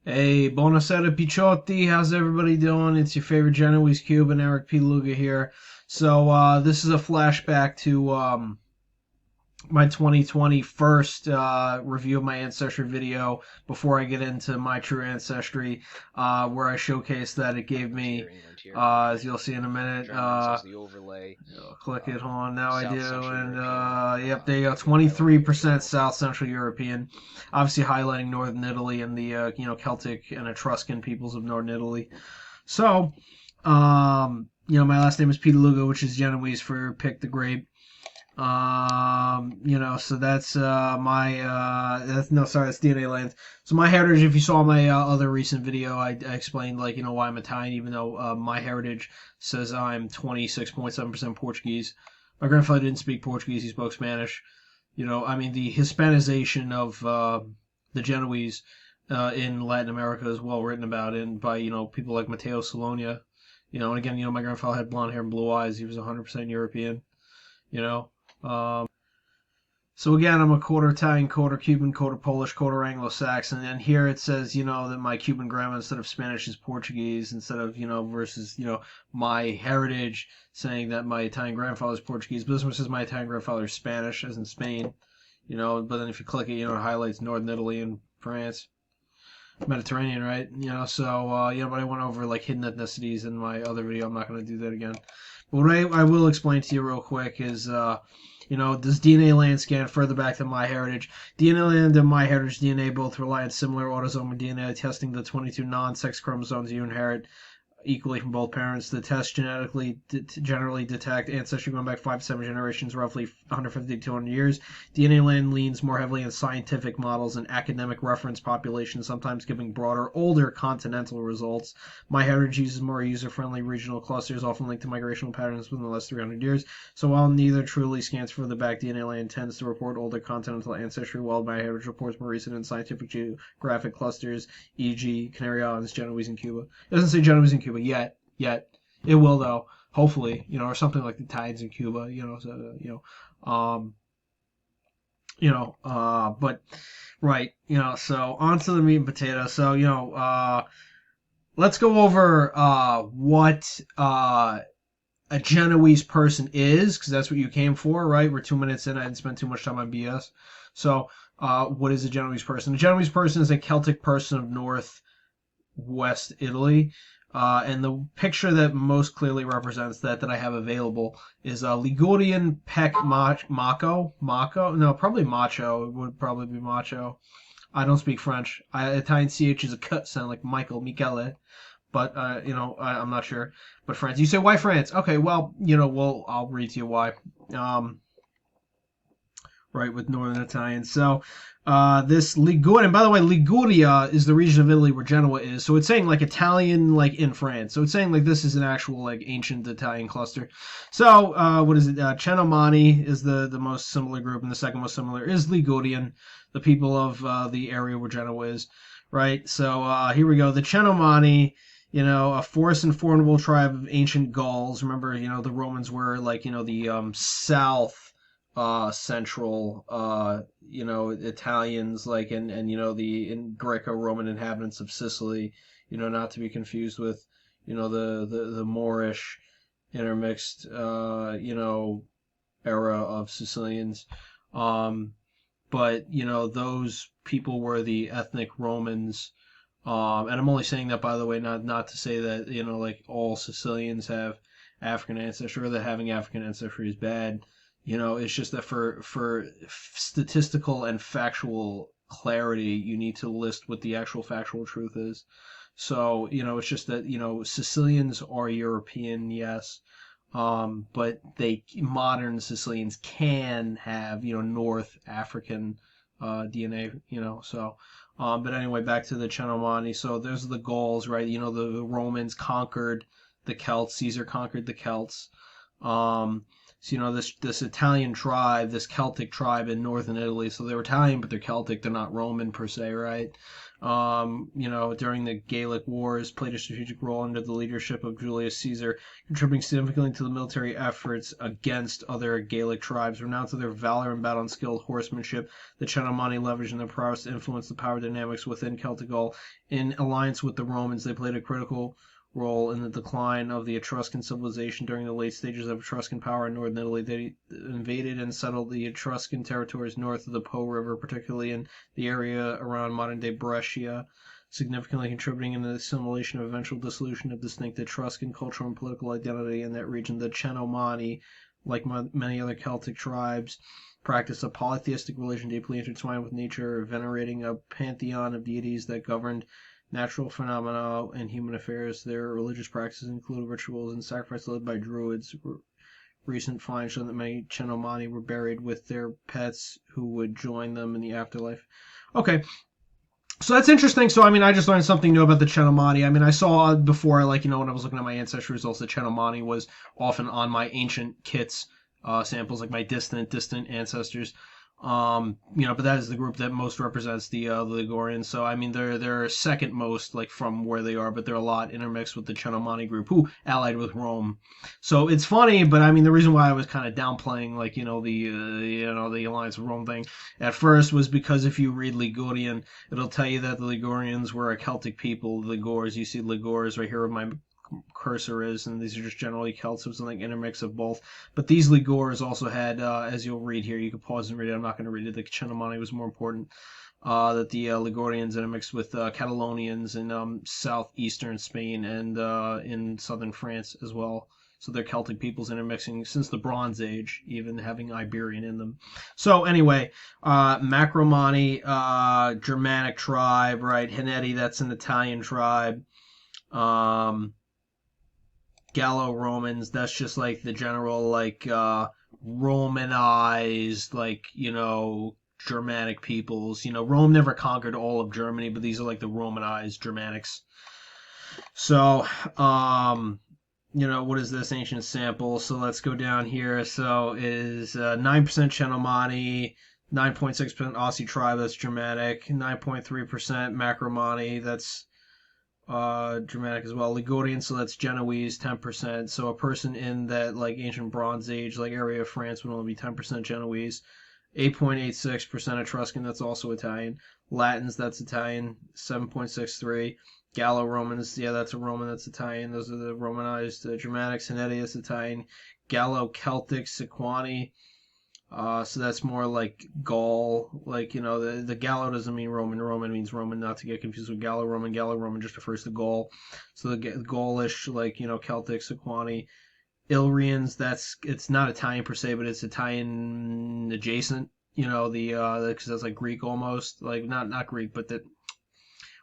Hey, buonasera Picciotti. How's everybody doing? It's your favorite Genoese Cuban, Eric P. Luga here. This is a flashback to my 2020 first review of my Ancestry video before I get into my true Ancestry, where I showcased that it gave me, as you'll see in a minute, click it on, now I do, and yep, there you go, 23% South Central European, obviously highlighting Northern Italy and the, Celtic and Etruscan peoples of Northern Italy. So, my last name is Peter Lugo, which is Genoese for pick the grape. So that's that's DNA lands. So my heritage, if you saw my other recent video, I explained why I'm Italian, even though my heritage says I'm 26.7% Portuguese. My grandfather didn't speak Portuguese; he spoke Spanish. The Hispanization of the Genoese in Latin America is well written about by people like Matteo Salonia. And again, my grandfather had blonde hair and blue eyes. He was 100% European. You know. Um, so again, I'm a quarter Italian, quarter Cuban, quarter Polish, quarter Anglo-Saxon, and here it says, that my Cuban grandma instead of Spanish is Portuguese, instead of, versus, my heritage saying that my Italian grandfather is Portuguese, but this one says my Italian grandfather is Spanish, as in Spain, but then if you click it, it highlights Northern Italy and France. Mediterranean, right? But I went over like hidden ethnicities in my other video. I'm not going to do that again. But what I will explain to you real quick is, does DNA land scan further back than MyHeritage? DNA land and MyHeritage DNA both rely on similar autosomal DNA testing the 22 non-sex chromosomes you inherit equally from both parents. The test generally detect ancestry going back 5 to 7 generations, roughly 150 to 200 years. DNA land leans more heavily on scientific models and academic reference populations, sometimes giving broader, older continental results. MyHeritage uses more user-friendly regional clusters, often linked to migrational patterns within the last 300 years. So while neither truly scans further back, DNA land tends to report older continental ancestry, while MyHeritage reports more recent and scientific geographic clusters, e.g., Canary Islands, Genoese, and Cuba. It doesn't say Genoese and Cuba yet. It will though, hopefully, or something like the tides in Cuba, but right, so on to the meat and potatoes. So, let's go over what a Genoese person is, because that's what you came for, right? We're 2 minutes in. I didn't spend too much time on BS. So, what is a Genoese person? A Genoese person is a Celtic person of northwest Italy. And the picture that most clearly represents that I have available is Ligurian Pec Maco. Maco? No, probably Macho. It would probably be Macho. I don't speak French. Italian CH is a cut sound like Michael, Michele. But, I'm not sure. But France. You say, why France? Okay, well, I'll read to you why. Right, with Northern Italian. So, this Liguria, and by the way, Liguria is the region of Italy where Genoa is. So it's saying like Italian, like in France. So it's saying like this is an actual like ancient Italian cluster. So, what is it? Cenomani is the most similar group, and the second most similar is Ligurian, the people of the area where Genoa is. Right. So here we go. The Cenomani. A forest and formidable tribe of ancient Gauls. Remember, the Romans were like, the south central Italians, like, and the Greco-Roman inhabitants of Sicily, not to be confused with the Moorish intermixed era of Sicilians. But those people were the ethnic Romans. And I'm only saying that, by the way, not to say that like all Sicilians have African ancestry, or that having African ancestry is bad. It's just that for statistical and factual clarity, you need to list what the actual factual truth is. So it's just that Sicilians are European, yes, but modern Sicilians can have North African DNA. So. But anyway, back to the Cenomani. So there's the Gauls, right? The Romans conquered the Celts. Caesar conquered the Celts. So, this Italian tribe, this Celtic tribe in northern Italy. So they're Italian, but they're Celtic. They're not Roman per se, right? During the Gallic Wars, played a strategic role under the leadership of Julius Caesar, contributing significantly to the military efforts against other Gallic tribes. Renowned for their valor and battle and skilled horsemanship, the Cenomani leveraged their prowess to influence the power dynamics within Celtic Gaul. In alliance with the Romans, they played a critical role in the decline of the Etruscan civilization during the late stages of Etruscan power in northern Italy. They invaded and settled the Etruscan territories north of the Po River, particularly in the area around modern-day Brescia, significantly contributing in the assimilation of eventual dissolution of distinct Etruscan cultural and political identity in that region. The Cenomani, like many other Celtic tribes, practiced a polytheistic religion deeply intertwined with nature, venerating a pantheon of deities that governed natural phenomena and human affairs. Their religious practices include rituals and sacrifices led by druids. Recent finds show that many Cenomani were buried with their pets who would join them in the afterlife. Okay, so that's interesting. So, I just learned something new about the Cenomani. I saw before, when I was looking at my ancestry results, the Cenomani was often on my ancient kits samples, like my distant ancestors. But that is the group that most represents the Ligurians. So they're second most, like, from where they are, but they're a lot intermixed with the Cenomani group, who allied with Rome. So it's funny, but the reason why I was kind of downplaying, the alliance with Rome thing at first was because if you read Ligurian, it'll tell you that the Ligurians were a Celtic people. Ligures, you see Ligures right here with my cursor is, and these are just generally Celts, so it's like intermix of both. But these Ligures also had, as you'll read here, you can pause and read it. I'm not going to read it. The Cenomani was more important. That the Ligurians intermixed with Catalonians in southeastern Spain and in southern France as well. So they're Celtic peoples intermixing since the Bronze Age, even having Iberian in them. So anyway, Macromani, Germanic tribe, right? Henneti, that's an Italian tribe. Gallo-Romans, that's just like the general, Romanized, Germanic peoples. Rome never conquered all of Germany, but these are like the Romanized Germanics. So, what is this ancient sample? So let's go down here. So it is 9% Cenomani, 9.6% Aussie tribe, that's Germanic, 9.3% Macromani, that's Germanic as well. Ligurian, so that's Genoese, 10%. So a person in that ancient Bronze Age area of France would only be 10% Genoese. 8.86% Etruscan, that's also Italian. Latins, that's Italian, 7.63. Gallo-Romans, yeah, that's a Roman, that's Italian. Those are the Romanized Germanics. Henneti, that's Italian. Gallo-Celtic, Sequani, so that's more like Gaul. The Gallo doesn't mean Roman. Roman means Roman, not to get confused with Gallo-Roman. Gallo-Roman just refers to Gaul. So the Gaulish, Celtic, Sequani. Illyrians, it's not Italian per se, but it's Italian adjacent. Because that's like Greek almost. Not Greek, but that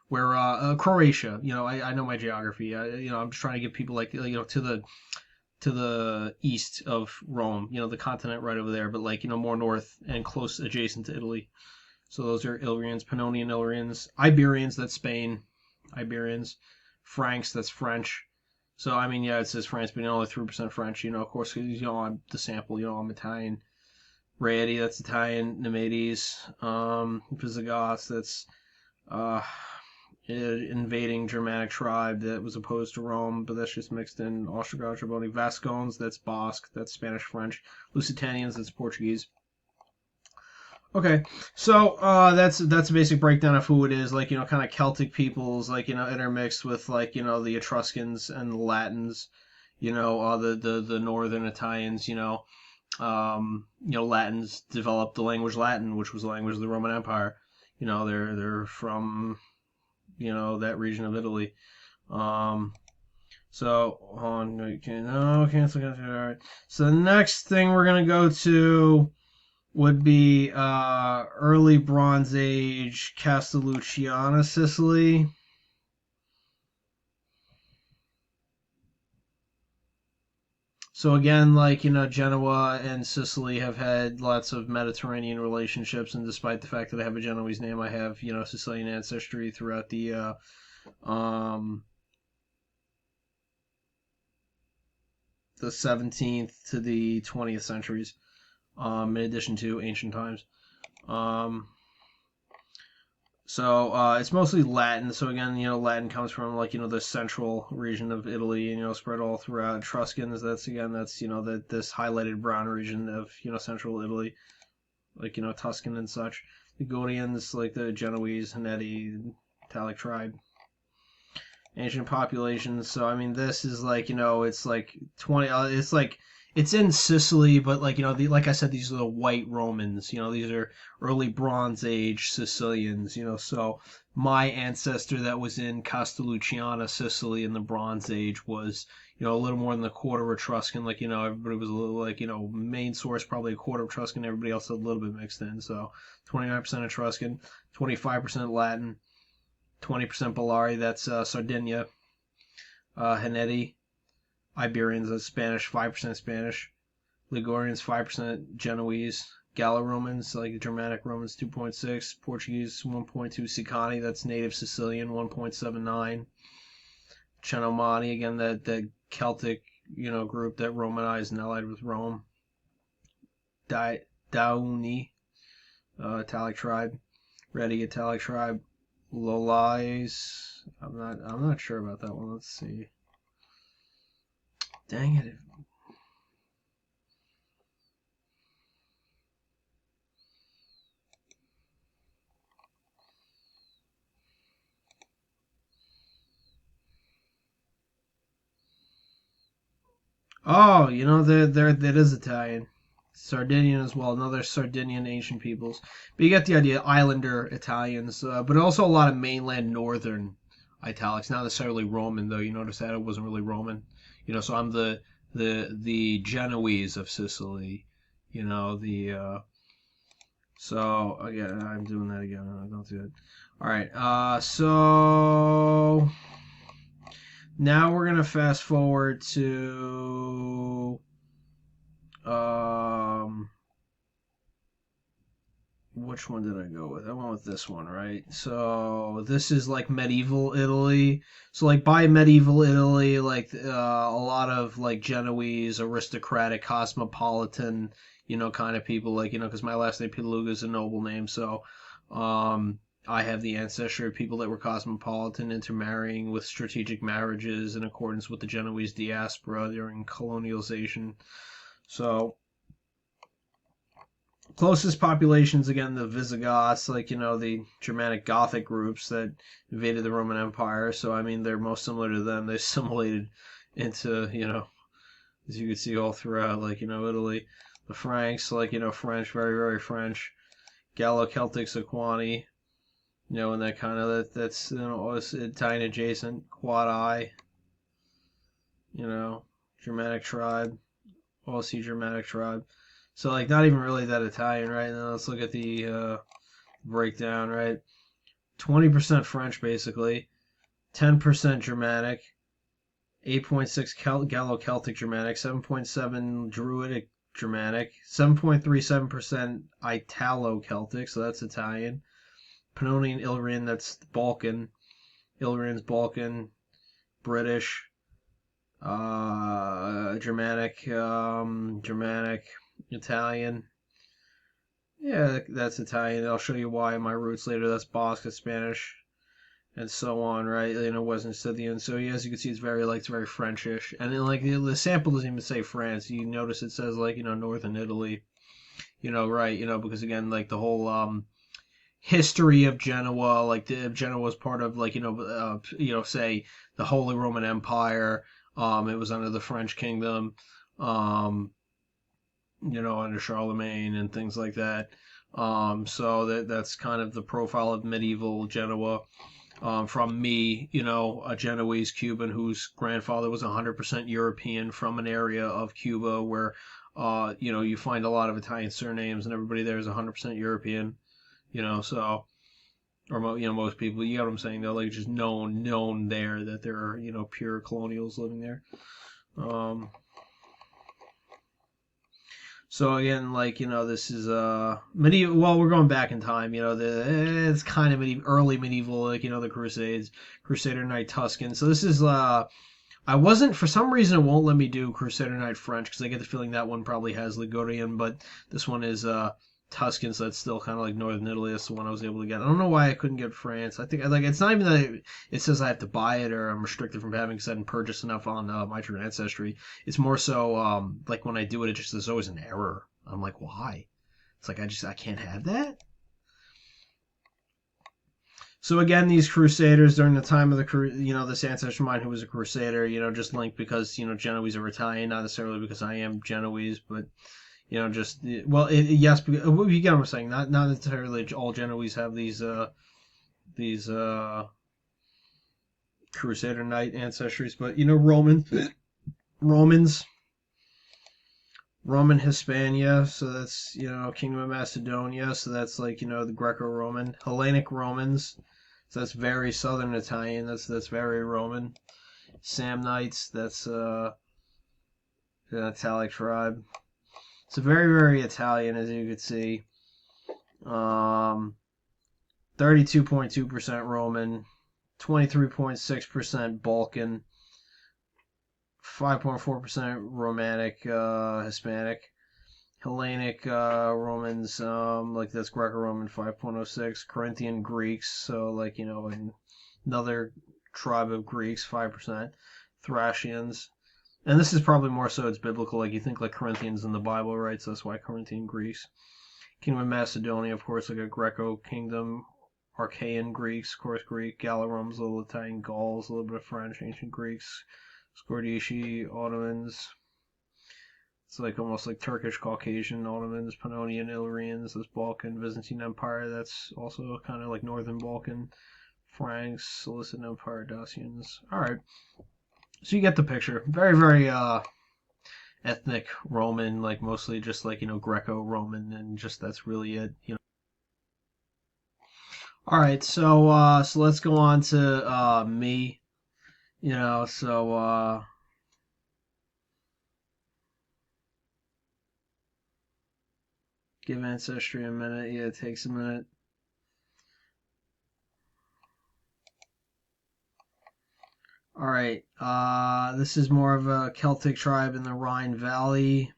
where Croatia. I know my geography. I'm just trying to give people to the east of Rome, the continent right over there, but more north and close adjacent to Italy. So those are Illyrians, Pannonian Illyrians, Iberians, that's Spain, Iberians, Franks, that's French. So, it says France, but only 3% French, of course, because, I'm the sample, I'm Italian. Raeti, that's Italian. Nemades, Visigoths, that's, invading Germanic tribe that was opposed to Rome, but that's just mixed in. Ostrogoths, Triboni, Vascons, that's Basque, that's Spanish, French. Lusitanians, that's Portuguese. Okay, so that's a basic breakdown of who it is. Kind of Celtic peoples, intermixed with the Etruscans and the Latins. The northern Italians. Latins developed the language Latin, which was the language of the Roman Empire. They're from that region of Italy. So on, cancel. All right. So the next thing we're gonna go to would be early Bronze Age Castellucciana, Sicily. So again, Genoa and Sicily have had lots of Mediterranean relationships, and despite the fact that I have a Genoese name, I have, Sicilian ancestry throughout the the 17th to the 20th centuries, in addition to ancient times. Um, so it's mostly Latin. So again, Latin comes from like the central region of Italy, and spread all throughout. Etruscans. That's that this highlighted brown region of central Italy, like Tuscan and such. The Ligurians, like the Genoese, Veneti, Italic tribe. Ancient populations. So I mean, this is like it's like 20. It's like it's in Sicily, but like like I said, these are the white Romans. These are early Bronze Age Sicilians. So my ancestor that was in Castellucciana, Sicily, in the Bronze Age was a little more than a quarter Etruscan. Like everybody was a little like main source probably a quarter Etruscan. Everybody else a little bit mixed in. So 29% Etruscan, 25% Latin. 20% Baleari, that's Sardinia. Veneti, Iberians, that's Spanish, 5% Spanish. Ligurians, 5% Genoese. Gallo-Romans, like Germanic Romans, 2.6. Portuguese, 1.2. Sicani, that's native Sicilian, 1.79. Cenomani, again, that Celtic, group that Romanized and allied with Rome. Dauni, Italic tribe. Redi, Italic tribe. Lolais. I'm not sure about that one. Let's see. Dang it. Oh, that is Italian. Sardinian as well. Another Sardinian ancient peoples. But you get the idea. Islander Italians, but also a lot of mainland northern Italics. Not necessarily Roman though. You notice that it wasn't really Roman. So I'm the Genoese of Sicily. So again, I'm doing that again. Don't do it. All right. So now we're gonna fast forward to which one did I go with? I went with this one, right? So this is like medieval Italy. So like by medieval Italy, like a lot of like Genoese, aristocratic, cosmopolitan, kind of people. Like because my last name Piluga is a noble name, so I have the ancestry of people that were cosmopolitan, intermarrying with strategic marriages in accordance with the Genoese diaspora during colonialization. So closest populations again the Visigoths, like the Germanic Gothic groups that invaded the Roman Empire. So I mean they're most similar to them. They assimilated into as you can see all throughout like Italy. The Franks, like French, very very French. Gallo-Celtic Sequani, and that kind of that's Italian adjacent. Quad I, Germanic tribe, Aussie Germanic tribe. So like not even really that Italian, right? Now let's look at the breakdown, right? 20% French basically, 10% Germanic, 8.6 Gallo-Celtic Germanic, 7.7 Druidic Germanic, 7.37% Italo-Celtic, so that's Italian. Pannonian Illyrian, that's Balkan. Illyrian's Balkan, British, Germanic, Italian. Yeah, that's Italian. I'll show you why in my roots later. That's Basque, Spanish, and so on, right? Western Scythian. So as you can see, it's very Frenchish. And then like the sample doesn't even say France. You notice it says like northern Italy. Right? Because again, like the whole history of Genoa, like Genoa was part of like say the Holy Roman Empire. It was under the French kingdom. Under Charlemagne and things like that. So that's kind of the profile of medieval Genoa. From me, a Genoese Cuban whose grandfather was 100% European from an area of Cuba where, you find a lot of Italian surnames and everybody there is 100% European, so, or, most people, you know what I'm saying, though, like just known there that there are, pure colonials living there. So again, like this is medieval. Well, we're going back in time. It's kind of early medieval, like the Crusades, Crusader Knight Tuscan. So this is I wasn't, for some reason, it won't let me do Crusader Knight French because I get the feeling that one probably has Ligurian, but this one is Tuscan, so that's still kind of like northern Italy. That's the one I was able to get. I don't know why I couldn't get France. I think like it's not even that it says I have to buy it or I'm restricted from having because I didn't purchase enough on my true ancestry. It's more so like when I do it, it just there's always an error. I'm like, why? It's like I can't have that. So again, these crusaders during the time of this ancestor of mine who was a crusader, just linked because Genoese are Italian, not necessarily because I am Genoese, but just yes, because, you get what I'm saying. Not necessarily all Genoese have these crusader knight ancestries, but Romans, Roman Hispania, so that's Kingdom of Macedonia, so that's like the Greco-Roman, Hellenic Romans. So that's very Southern Italian. That's very Roman. Samnites. That's an Italic tribe. So very very Italian, as you could see. 32.2% Roman, 23.6% Balkan, 5.4% Romantic, Hispanic. Hellenic Romans, like that's Greco-Roman 5.06, Corinthian Greeks, so like another tribe of Greeks 5%, Thracians, and this is probably more so it's biblical, like you think like Corinthians in the Bible, right? So that's why Corinthian Greeks. Kingdom of Macedonia, of course, like a Greco kingdom, Archaean Greeks, of course Greek, Gallo-Romans, a little Italian, Gauls, a little bit of French, ancient Greeks, Scordisci, Ottomans. It's like almost like Turkish, Caucasian, Ottomans, Pannonian, Illyrians, this Balkan, Byzantine Empire, that's also kind of like Northern Balkan, Franks, Seleucid Empire, Dacians. Alright. So you get the picture. Very, very ethnic Roman, like mostly just like, Greco-Roman, and just that's really it. Alright, so let's go on to me. Give Ancestry a minute. Yeah, it takes a minute. Alright, this is more of a Celtic tribe in the Rhine Valley.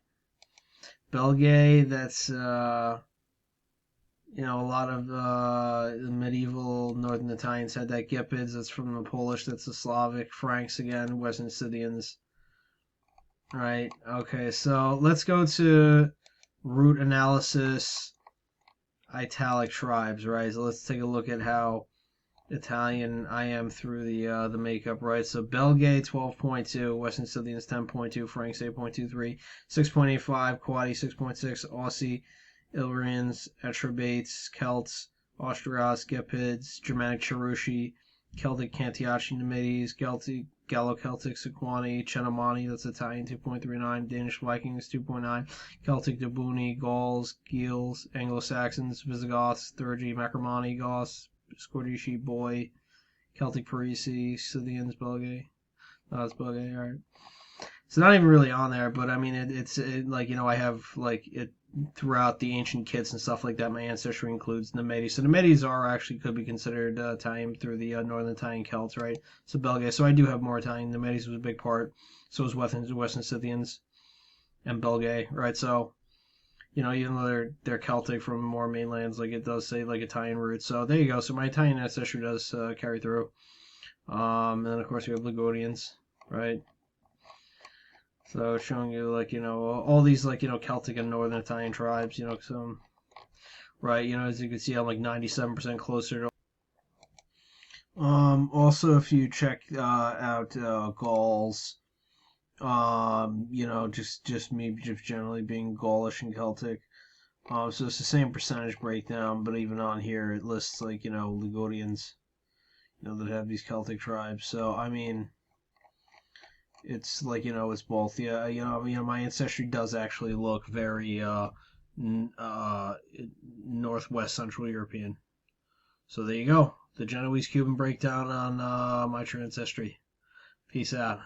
Belgae, that's, a lot of the medieval Northern Italians had that. Gepids, that's from the Polish, that's the Slavic. Franks again, Western Scythians. Right, okay, so let's go to root analysis, Italic tribes, right? So let's take a look at how Italian I am through the makeup, right? So Belgae 12.2, Western Scythians 10.2, Franks 8.23, 6.85, Quadi 6.6, Aussie, Illyrians, Etrobates, Celts, Ostrogoths, Gepids, Germanic Cherushi, Celtic Cantiaci, Numides, Gallo-Celtic Sequani, Cenomani, that's Italian 2.39, Danish Vikings 2.9, Celtic Dobuni, Gauls, Geels, Anglo-Saxons, Visigoths, Thurgi, Macromani, Goths, Scordisci, Boy, Celtic Parisi, Scythians, Belgae. Oh, it's Belgae, alright. It's not even really on there, but I mean, it's like, I have like it throughout the ancient kits and stuff like that. My ancestry includes Numides. So Numides are actually could be considered Italian through the Northern Italian Celts, right? So Belgae. So I do have more Italian. Numides was a big part. So was Western Scythians and Belgae, right? So, even though they're Celtic from more mainlands, like it does say like Italian roots. So there you go. So my Italian ancestry does carry through. And then of course we have Ligurians, right? So showing you like all these like Celtic and Northern Italian tribes, some right, as you can see I'm like 97% closer to. Also if you check out Gauls, just me just generally being Gaulish and Celtic. So it's the same percentage breakdown, but even on here it lists like Ligurians, that have these Celtic tribes. So I mean, it's like it's both. Yeah, my ancestry does actually look very northwest Central European. So there you go, the Genoese Cuban breakdown on my true ancestry. Peace out.